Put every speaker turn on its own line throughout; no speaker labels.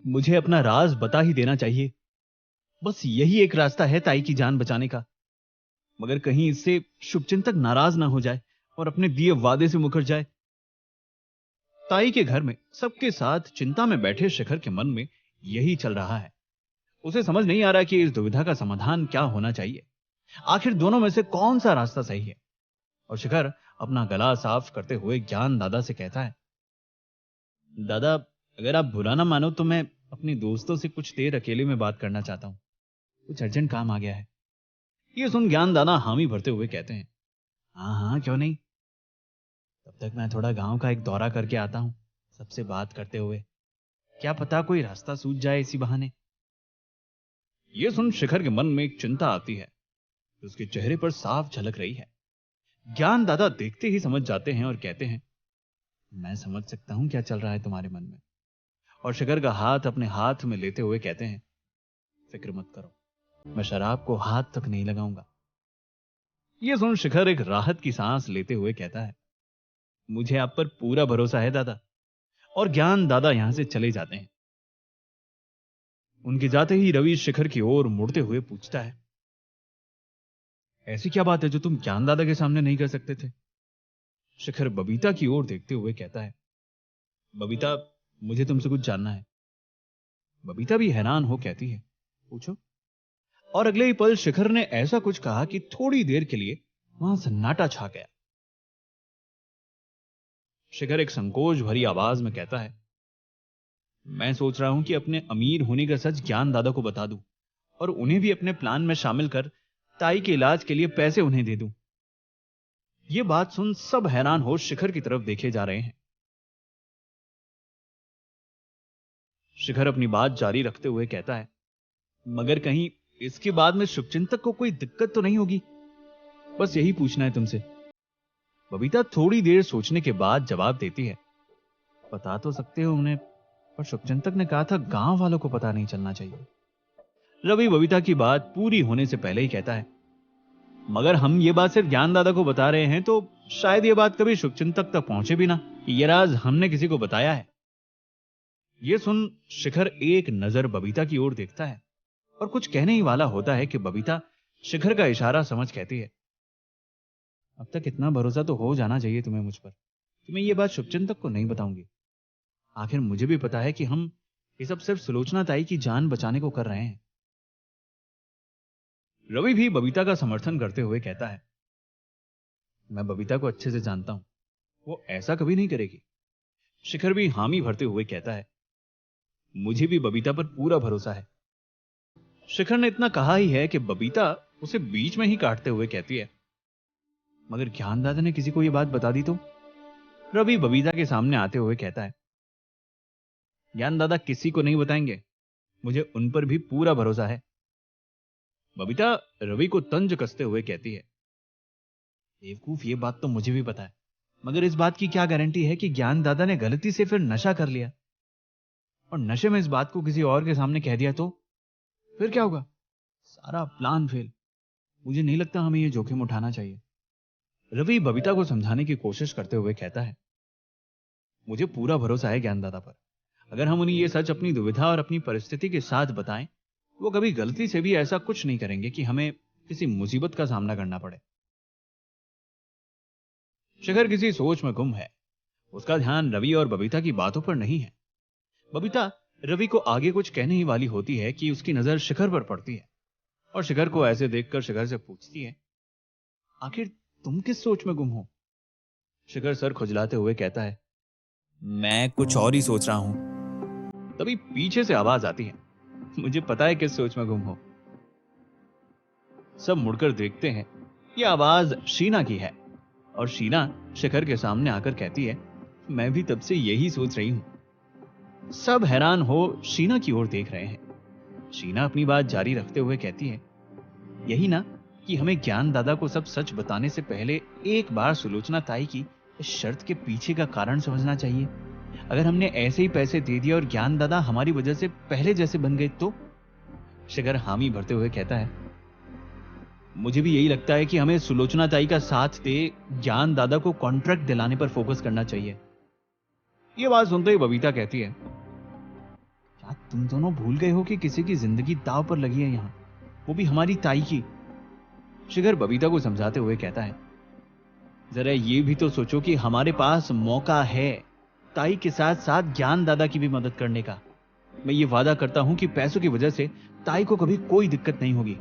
मुझे अपना राज बता ही देना चाहिए। बस यही एक रास्ता है ताई की जान बचाने का। मगर कहीं इससे शुभचिंतक नाराज ना हो जाए और अपने दिए वादे से मुकर जाए। ताई के घर में सबके साथ चिंता में बैठे शिखर के मन में यही चल रहा है। उसे समझ नहीं आ रहा कि इस दुविधा का समाधान क्या होना चाहिए। आखिर दोनों में से कौन सा रास्ता सही है। और शिखर अपना गला साफ करते हुए ज्ञान दादा से कहता है, दादा, अगर आप बुरा ना मानो तो मैं अपने दोस्तों से कुछ देर अकेले में बात करना चाहता हूं। कुछ अर्जेंट काम आ गया है। ये सुन ज्ञान दादा हामी भरते हुए कहते हैं, हाँ हाँ, क्यों नहीं। तब तक मैं थोड़ा गांव का एक दौरा करके आता हूं, सबसे बात करते हुए। क्या पता कोई रास्ता सूझ जाए इसी बहाने। यह सुन शिखर के मन में एक चिंता आती है, उसके चेहरे पर साफ झलक रही है। ज्ञान दादा देखते ही समझ जाते हैं और कहते हैं, मैं समझ सकता हूं क्या चल रहा है तुम्हारे मन में। और शिखर का हाथ अपने हाथ में लेते हुए कहते हैं, फिक्र मत करो, मैं शराब को हाथ तक नहीं लगाऊंगा। यह सुन शिखर एक राहत की सांस लेते हुए कहता है, मुझे आप पर पूरा भरोसा है दादा। और ज्ञान दादा यहां से चले जाते हैं। उनके जाते ही रवि शिखर की ओर मुड़ते हुए पूछता है, ऐसी क्या बात है जो तुम ज्ञान दादा के सामने नहीं कर सकते थे। शिखर बबीता की ओर देखते हुए कहता है, बबीता, मुझे तुमसे कुछ जानना है। बबीता भी हैरान हो कहती है, पूछो। और अगले ही पल शिखर ने ऐसा कुछ कहा कि थोड़ी देर के लिए वहां सन्नाटा छा गया। शिखर एक संकोच भरी आवाज में कहता है, मैं सोच रहा हूं कि अपने अमीर होने का सच ज्ञान दादा को बता दूं और उन्हें भी अपने प्लान में शामिल कर ताई के इलाज के लिए पैसे उन्हें दे दूं। यह बात सुन सब हैरान हो शिखर की तरफ देखे जा रहे हैं। शिखर अपनी बात जारी रखते हुए कहता है, मगर कहीं इसके बाद में शुभचिंतक को कोई दिक्कत तो नहीं होगी। बस यही पूछना है तुमसे। बबीता थोड़ी देर सोचने के बाद जवाब देती है, बता तो सकते हो उन्हें, पर शुभचिंतक ने कहा था गांव वालों को पता नहीं चलना चाहिए। रवि बबीता की बात पूरी होने से पहले ही कहता है, मगर हम ये बात सिर्फ ज्ञान दादा को बता रहे हैं तो शायद ये बात कभी शुभचिंतक तक पहुंचे भी ना कि ये राज हमने किसी को बताया है। यह सुन शिखर एक नजर बबीता की ओर देखता है और कुछ कहने ही वाला होता है कि बबीता शिखर का इशारा समझ कहती है, अब तक इतना भरोसा तो हो जाना चाहिए तुम्हें मुझ पर कि मैं ये बात शुभचिंतक को नहीं बताऊंगी। आखिर मुझे भी पता है कि हम ये सब सिर्फ सुलोचना ताई की जान बचाने को कर रहे हैं। रवि भी बबीता का समर्थन करते हुए कहता है, मैं बबीता को अच्छे से जानता हूं, वो ऐसा कभी नहीं करेगी। शिखर भी हामी भरते हुए कहता है, मुझे भी बबीता पर पूरा भरोसा है। शिखर ने इतना कहा ही है कि बबीता उसे बीच में ही काटते हुए कहती है, मगर ज्ञान दादा ने किसी को यह बात बता दी तो। रवि बबीता के सामने आते हुए कहता है, ज्ञान दादा किसी को नहीं बताएंगे, मुझे उन पर भी पूरा भरोसा है। बबीता रवि को तंज कसते हुए कहती है, बेवकूफ, ये बात तो मुझे भी पता है, मगर इस बात की क्या गारंटी है कि ज्ञान दादा ने गलती से फिर नशा कर लिया और नशे में इस बात को किसी और के सामने कह दिया तो फिर क्या होगा। सारा प्लान फेल। मुझे नहीं लगता हमें यह जोखिम उठाना चाहिए। रवि बबीता को समझाने की कोशिश करते हुए कहता है, मुझे पूरा भरोसा है ज्ञान दादा पर। अगर हम उन्हें यह सच अपनी दुविधा और अपनी परिस्थिति के साथ बताएं, वो कभी गलती से भी ऐसा कुछ नहीं करेंगे कि हमें किसी मुसीबत का सामना करना पड़े। शिखर किसी सोच में गुम है। उसका ध्यान रवि और बबीता की बातों पर नहीं है। बबीता रवि को आगे कुछ कहने ही वाली होती है कि उसकी नजर शिखर पर पड़ती है और शिखर को ऐसे देखकर शिखर से पूछती है, आखिर तुम किस सोच में गुम हो। शिखर सर खुजलाते हुए कहता है, मैं कुछ और ही सोच रहा हूं। तभी पीछे से आवाज आती है, मुझे पता है किस सोच में गुम हो। सब मुड़कर देखते हैं। यह आवाज शीना की है और शीना शिखर के सामने आकर कहती है, मैं भी तब से यही सोच रही हूं। सब हैरान हो शीना की ओर देख रहे हैं। शीना अपनी बात जारी रखते हुए कहती है, यही ना कि हमें ज्ञान दादा को सब सच बताने से पहले एक बार सुलोचना ताई की इस शर्त के पीछे का कारण समझना चाहिए। अगर हमने ऐसे ही पैसे दे दिए और ज्ञान दादा हमारी वजह से पहले जैसे बन गए तो। शिखर हामी भरते हुए कहता है, मुझे भी यही लगता है कि हमें सुलोचना ताई का साथ दे ज्ञान दादा को कॉन्ट्रैक्ट दिलाने पर फोकस करना चाहिए। यह बात सुनते ही बबीता कहती है, क्या तुम दोनों भूल गए हो कि किसी की जिंदगी दांव पर लगी है यहां, वो भी हमारी ताई की? शिखर बबीता को समझाते हुए कहता है, जरा ये भी तो सोचो कि हमारे पास मौका है ताई के साथ साथ ज्ञान दादा की भी मदद करने का। मैं ये वादा करता हूं कि पैसों की वजह से ताई को कभी कोई दिक्कत नहीं होगी।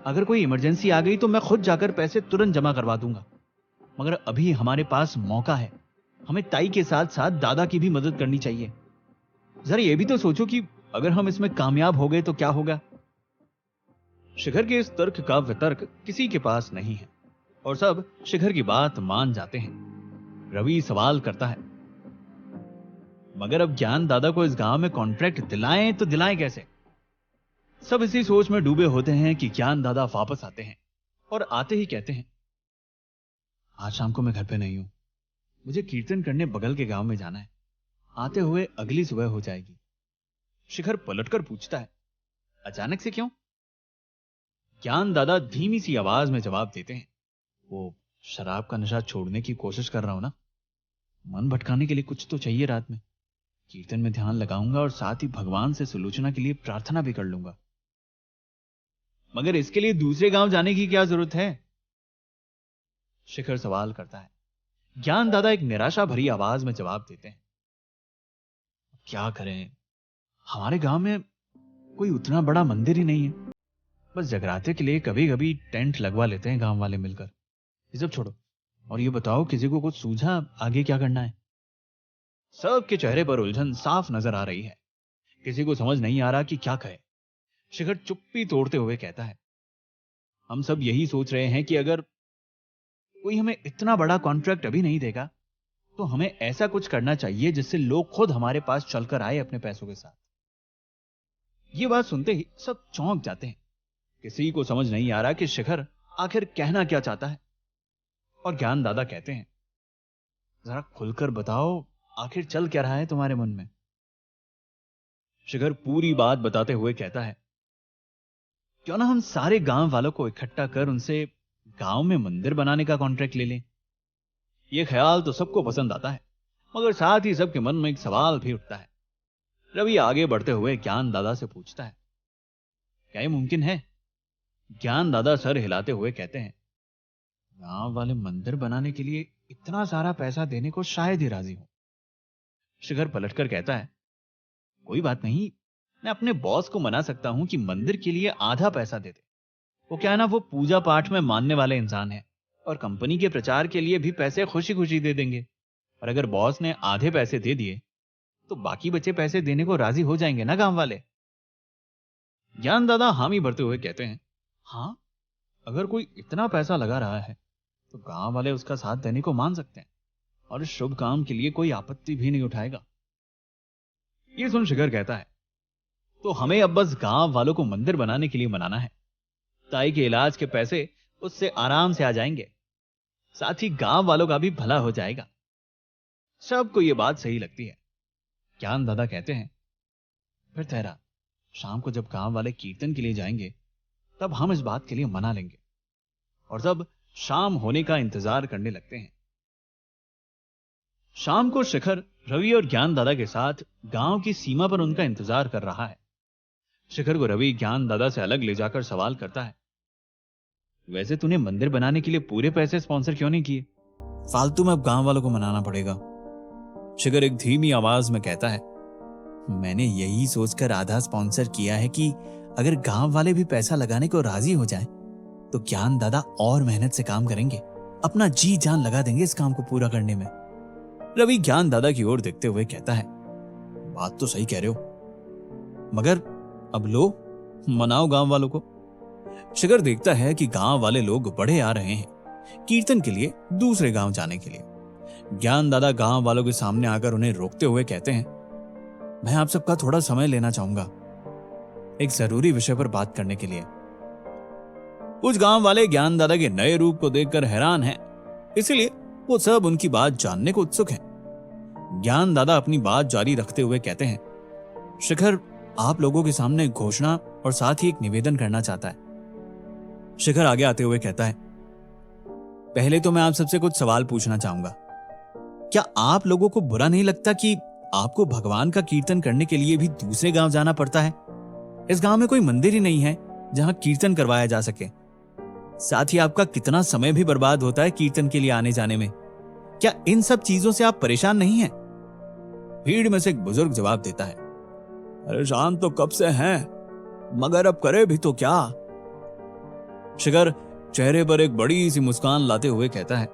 अगर कोई इमरजेंसी आ गई तो मैं खुद जाकर पैसे तुरंत जमा करवा दूंगा। मगर अभी हमारे पास मौका है, हमें ताई के साथ साथ दादा की भी मदद करनी चाहिए। जरा ये भी तो सोचो कि अगर हम इसमें कामयाब हो गए तो क्या होगा। शिखर के इस तर्क का वितर्क किसी के पास नहीं है और सब शिखर की बात मान जाते हैं। रवि सवाल करता है, मगर अब ज्ञान दादा को इस गांव में कॉन्ट्रैक्ट दिलाएं तो दिलाएं कैसे? सब इसी सोच में डूबे होते हैं कि ज्ञान दादा वापस आते हैं और आते ही कहते हैं, आज शाम को मैं घर पे नहीं हूं, मुझे कीर्तन करने बगल के गांव में जाना है, आते हुए अगली सुबह हो जाएगी। शिखर पलटकर पूछता है, अचानक से क्यों? ज्ञान दादा धीमी सी आवाज में जवाब देते हैं, वो शराब का नशा छोड़ने की कोशिश कर रहा हूं ना, मन भटकाने के लिए कुछ तो चाहिए। रात में कीर्तन में ध्यान लगाऊंगा और साथ ही भगवान से सुलोचना के लिए प्रार्थना भी कर लूंगा। मगर इसके लिए दूसरे गांव जाने की क्या जरूरत है? शिखर सवाल करता है। ज्ञान दादा एक निराशा भरी आवाज में जवाब देते हैं, क्या करें, हमारे गांव में कोई उतना बड़ा मंदिर ही नहीं है, बस जगराते के लिए कभी कभी टेंट लगवा लेते हैं गांव वाले मिलकर। ये सब छोड़ो और ये बताओ, किसी को कुछ सूझा आगे क्या करना है? सबके चेहरे पर उलझन साफ नजर आ रही है, किसी को समझ नहीं आ रहा कि क्या कहे। शिखर चुप्पी तोड़ते हुए कहता है, हम सब यही सोच रहे हैं कि अगर कोई हमें इतना बड़ा कॉन्ट्रैक्ट अभी नहीं देगा तो हमें ऐसा कुछ करना चाहिए जिससे लोग खुद हमारे पास चलकर आए अपने पैसों के साथ। ये बात सुनते ही सब चौंक जाते हैं, किसी को समझ नहीं आ रहा कि शिखर आखिर कहना क्या चाहता है। और ज्ञान दादा कहते हैं, जरा खुलकर बताओ, आखिर चल क्या रहा है तुम्हारे मन में? शिखर पूरी बात बताते हुए कहता है, क्यों ना हम सारे गांव वालों को इकट्ठा कर उनसे गांव में मंदिर बनाने का कॉन्ट्रैक्ट ले लें। यह ख्याल तो सबको पसंद आता है, मगर साथ ही सबके मन में एक सवाल भी उठता है। रवि आगे बढ़ते हुए ज्ञान दादा से पूछता है, क्या यह मुमकिन है? ज्ञान दादा सर हिलाते हुए कहते हैं, गांव वाले मंदिर बनाने के लिए इतना सारा पैसा देने को शायद ही राजी हो। शिखर पलटकर कहता है, कोई बात नहीं, मैं अपने बॉस को मना सकता हूं कि मंदिर के लिए आधा पैसा दे दे। वो क्या है ना, वो पूजा पाठ में मानने वाले इंसान है और कंपनी के प्रचार के लिए भी पैसे खुशी खुशी दे देंगे। और अगर बॉस ने आधे पैसे दे दिए तो बाकी बचे पैसे देने को राजी हो जाएंगे ना गांव वाले। ज्ञान दादा हामी भरते हुए कहते हैं, हाँ, अगर कोई इतना पैसा लगा रहा है तो गांव वाले उसका साथ देने को मान सकते हैं और इस शुभ काम के लिए कोई आपत्ति भी नहीं उठाएगा। ये सुन शिखर कहता है, तो हमें अब बस गांव वालों को मंदिर बनाने के लिए मनाना है। ताई के इलाज के पैसे उससे आराम से आ जाएंगे, साथ ही गांव वालों का भी भला हो जाएगा। सबको यह बात सही लगती है। ज्ञान दादा कहते हैं, फिर ठहरा, शाम को जब गांव वाले कीर्तन के लिए जाएंगे तब हम इस बात के लिए मना लेंगे। और सब शाम होने का इंतजार करने लगते हैं। शाम को शिखर रवि और ज्ञान दादा के साथ गांव की सीमा पर उनका इंतजार कर रहा है। शिखर को रवि ज्ञान दादा से अलग ले जाकर सवाल करता है, वैसे तूने मंदिर बनाने के लिए पूरे पैसे स्पॉन्सर क्यों नहीं किए? फालतू में अब गांव वालों को मनाना पड़ेगा। शिखर एक धीमी आवाज में कहता है, मैंने यही सोचकर आधा स्पॉन्सर किया है कि अगर गांव वाले भी पैसा लगाने को राजी हो जाएं, तो ज्ञान दादा और मेहनत से काम करेंगे, अपना जी जान लगा देंगे इस काम को पूरा करने में। रवि ज्ञान दादा की ओर देखते हुए कहता है, बात तो सही कह रहे हो, मगर अब लो, मनाओ गांव वालों को। शिखर देखता है कि गांव वाले लोग बढ़े आ रहे हैं कीर्तन के लिए दूसरे गांव जाने के लिए। ज्ञान दादा गांव वालों के सामने आकर उन्हें रोकते हुए कहते हैं, मैं आप सबका थोड़ा समय लेना चाहूंगा, एक जरूरी विषय पर बात करने के लिए। कुछ गांव वाले ज्ञान दादा के नए रूप को देखकर हैरान हैं, इसलिए वो सब उनकी बात जानने को उत्सुक हैं। ज्ञान दादा अपनी बात जारी रखते हुए कहते हैं, शिखर आप लोगों के सामने घोषणा और साथ ही एक निवेदन करना चाहता है। शिखर आगे आते हुए कहता है, पहले तो मैं आप सबसे कुछ सवाल पूछना चाहूंगा। क्या आप लोगों को बुरा नहीं लगता कि
आपको भगवान का कीर्तन करने के लिए भी दूसरे गांव जाना पड़ता है। इस गांव में कोई मंदिर ही नहीं है जहां कीर्तन करवाया जा सके। साथ ही आपका कितना समय भी बर्बाद होता है कीर्तन के लिए आने जाने में। क्या इन सब चीजों से आप परेशान नहीं हैं? भीड़ में से एक बुजुर्ग जवाब देता है, परेशान तो कब से हैं, मगर अब करे भी तो क्या। शिखर चेहरे पर एक बड़ी सी मुस्कान लाते हुए कहता है,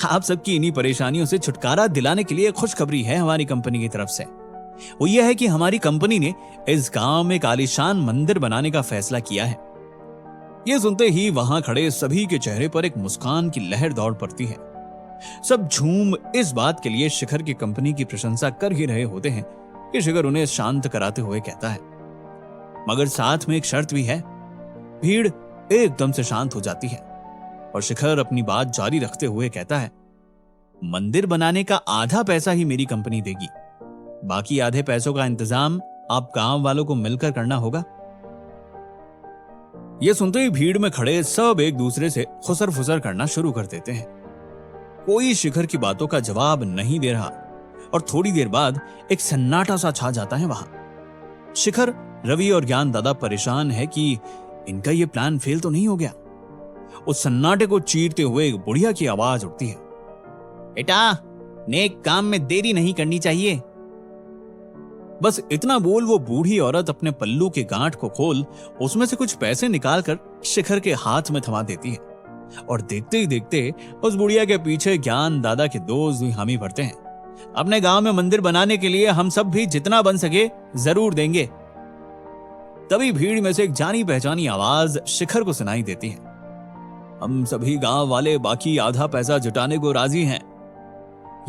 आप सबकी इन्हीं परेशानियों से छुटकारा दिलाने के लिए खुशखबरी है हमारी कंपनी की तरफ से। वो यह है कि हमारी कंपनी ने इस गांव में एक आलीशान मंदिर बनाने का फैसला किया है। यह सुनते ही वहां खड़े सभी के चेहरे पर एक मुस्कान की लहर दौड़ पड़ती है। सब झूम इस बात के लिए शिखर की कंपनी की प्रशंसा कर ही रहे होते हैं कि शिखर उन्हें शांत कराते हुए कहता है, मगर साथ में एक शर्त भी है। भीड़ एकदम से शांत हो जाती है और शिखर अपनी बात जारी रखते हुए कहता है, मंदिर बनाने का आधा पैसा ही मेरी कंपनी देगी, बाकी आधे पैसों का इंतजाम आप गांव वालों को मिलकर करना होगा। यह सुनते ही भीड़ में खड़े सब एक दूसरे से खुसर फुसर करना शुरू कर देते हैं। कोई शिखर की बातों का जवाब नहीं दे रहा और थोड़ी देर बाद एक सन्नाटा सा छा जाता है वहां। शिखर, रवि और ज्ञान दादा परेशान है कि इनका यह प्लान फेल तो नहीं हो गया। उस सन्नाटे को चीरते हुए एक बुढ़िया की आवाज उठती है, बेटा, नेक काम में देरी नहीं करनी चाहिए। बस इतना बोल वो बूढ़ी औरत अपने पल्लू के गांठ को खोल उसमें से कुछ पैसे निकालकर शिखर के हाथ में थमा देती है और देखते ही देखते उस बुढ़िया के पीछे ज्ञान दादा के दोस्त भी हामी भरते हैं। अपने गांव में मंदिर बनाने के लिए हम सब भी जितना बन सके जरूर देंगे। तभी भीड़ में से एक जानी पहचानी आवाज शिखर को सुनाई देती है, हम सभी गांव वाले बाकी आधा पैसा जुटाने को राजी हैं।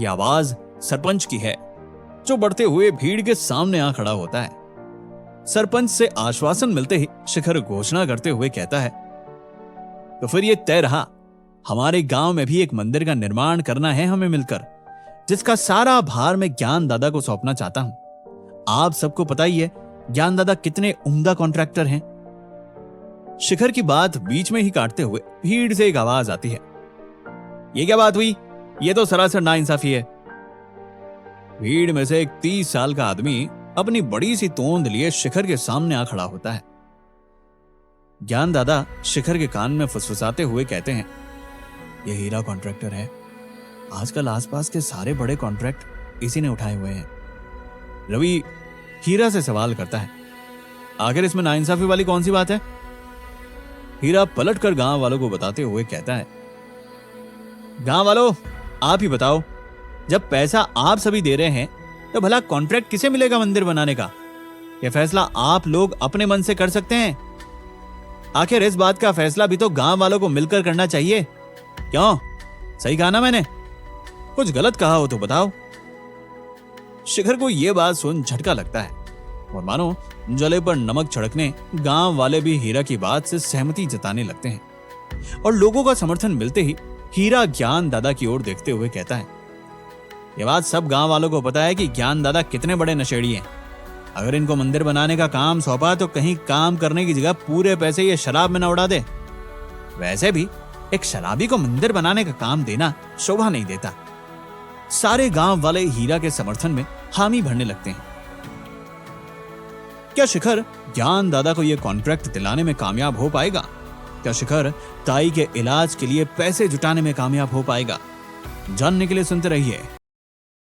यह आवाज सरपंच की है, जो बढ़ते हुए भीड़ के सामने आ खड़ा होता है। सरपंच से आश्वासन मिलते ही शिखर घोषणा करते हुए कहता है, तो फिर ये तय रहा, हमारे गांव में भी एक मंदिर का निर्माण करना है हमें मिलकर, जिसका सारा भार मैं ज्ञान दादा को सौंपना चाहता हूं। आप सबको पता ही है ज्ञान दादा कितने उम्दा कॉन्ट्रैक्टर हैं। शिखर की बात बीच में ही काटते हुए भीड़ से एक आवाज आती है, ये क्या बात हुई, ये तो सरासर नाइंसाफी है। भीड़ में से एक 30 साल का आदमी अपनी बड़ी सी तोंद लिए शिखर के सामने आ खड़ा होता है। ज्ञान दादा शिखर के कान में फुसफुसाते हुए कहते हैं, यह हीरा कॉन्ट्रैक्टर है, आजकल आसपास के सारे बड़े कॉन्ट्रैक्ट इसी ने उठाए हुए हैं। रवि हीरा से सवाल करता है, आखिर इसमें नाइंसाफी वाली कौन सी बात है? हीरा पलटकर गांव वालों को बताते हुए कहता है, गांव वालों, आप ही बताओ, जब पैसा आप सभी दे रहे हैं तो भला कॉन्ट्रैक्ट किसे मिलेगा मंदिर बनाने का? यह फैसला आप लोग अपने मन से कर सकते हैं। आखिर इस बात का फैसला भी तो गांव वालों को मिलकर करना चाहिए। क्यों, सही कहा ना मैंने? कुछ गलत कहा हो तो बताओ। शिखर को यह बात सुन झटका लगता है और मानो जले पर नमक छिड़कने गांव वाले भी हीरा की बात से सहमति जताने लगते हैं और लोगों का समर्थन मिलते ही हीरा ज्ञान दादा की ओर देखते हुए कहता है, यह बात सब गांव वालों को पता है कि ज्ञान दादा कितने बड़े नशेड़ी हैं। अगर इनको मंदिर बनाने का काम सौंपा तो कहीं काम करने की जगह पूरे पैसे ये शराब में न उड़ा दे। वैसे भी एक शराबी को मंदिर बनाने का काम देना शोभा नहीं देता। सारे गांव वाले हीरा के समर्थन में हामी भरने लगते हैं। क्या शिखर ज्ञान दादा को यह कॉन्ट्रैक्ट दिलाने में कामयाब हो पाएगा? क्या शिखर ताई के इलाज के लिए पैसे जुटाने में कामयाब हो पाएगा? जानने के लिए सुनते रहिए